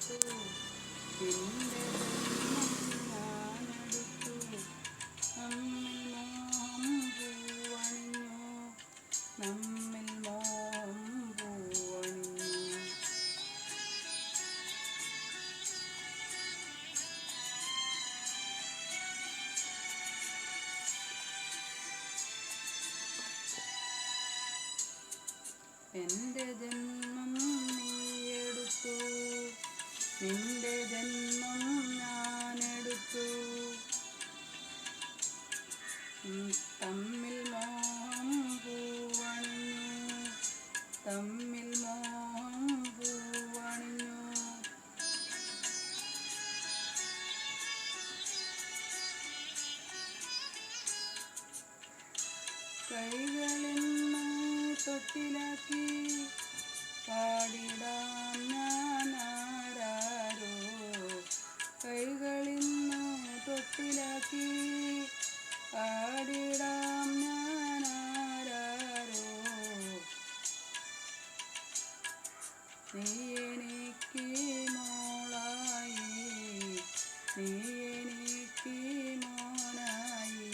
നിന്റെ ജന്മം ഞാനെടുത്തു. നമ്മിൽ മോഹം പൂവണിഞ്ഞു, നമ്മിൽ മോഹം പൂവണിഞ്ഞു. എൻ്റെ ജന്മം നീയെടുത്തു, നിന്റെ ജന്മം ഞാനെടുത്തു. തമ്മിൽ മോഹം പൂവണിഞ്ഞു, തമ്മിൽ മോഹം പൂവണിഞ്ഞു. കൈകളിന്ന് തൊട്ടിലാക്കി പാടിടാം ഞാനാരാരോ. കൈകളിന്ന് തൊട്ടിലാക്കി പാടിടാം ഞാനാരാരോ. നീ എനിക്ക് മോളായി, നീ എനിക്ക് മോനായി.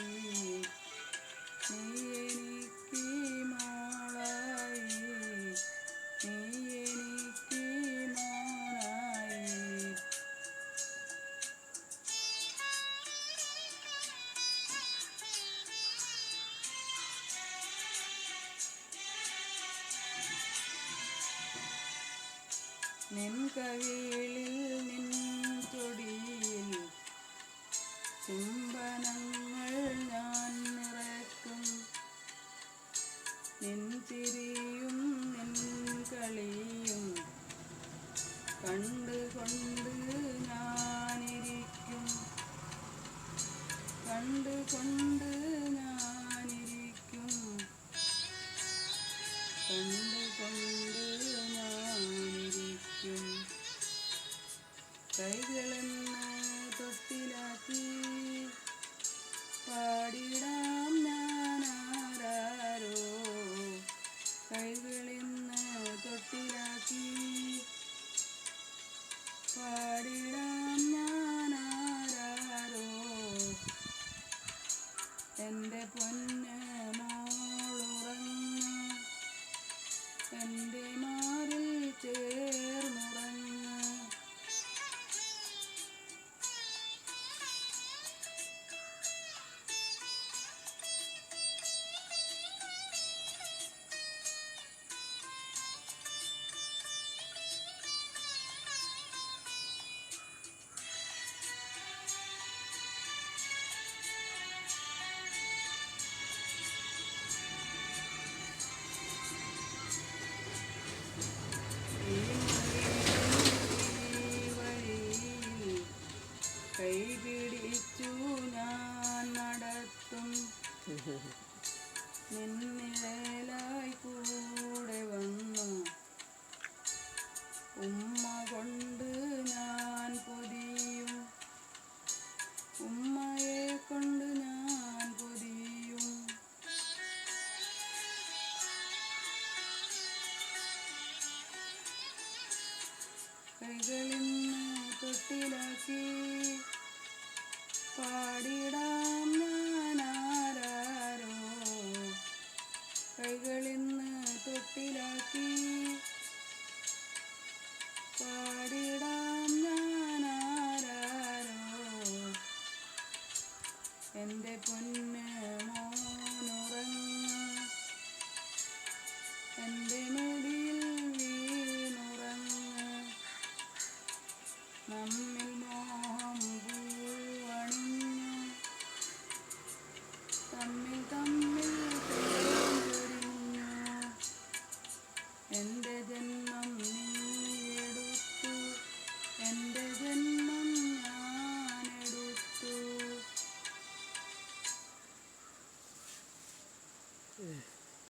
നീ എനിക്ക് മോളായി, നീ എനിക്ക് മോനായി. നിൻ കവിളിൽ നിൻ ചൊടിയിൽ ചുംബനങ്ങൾ ഞാൻ നിറയ്ക്കും. നിൻ ചിരിയും നിൻ കളിയും കണ്ടുകൊണ്ട് ഞാനിരിക്കും, കണ്ടുകൊണ്ട് ഞാനിരിക്കും, കണ്ടുകൊണ്ട് ഞാനിരിക്കും. കൈകളെന്ന് തൊട്ടിലാക്കി പാടിടാം ഞാനാരാരോ. കൈകളിന്ന് തൊട്ടിലാക്കി പാടിടാം ഞാനാരാരോ. എൻ്റെ പൊന്ന് മോളുറങ്ങ്, എൻ്റെ മാറിൽ ചേർന്നുറങ്ങ്. കൈപിടിച്ചു ഞാൻ നടത്തും, നിന്നിഴലായി കൂടെ വന്നു. ഉമ്മ കൊണ്ട് ഞാൻ പൊതിയും, ഉമ്മയെ കൊണ്ട് ഞാൻ പൊതിയും. കൈകളിന്ന് തൊട്ടിലാക്കി പാടിടാം ഞാനാരാരോ. കൈകളിന്ന് തൊട്ടിലാക്കി പാടി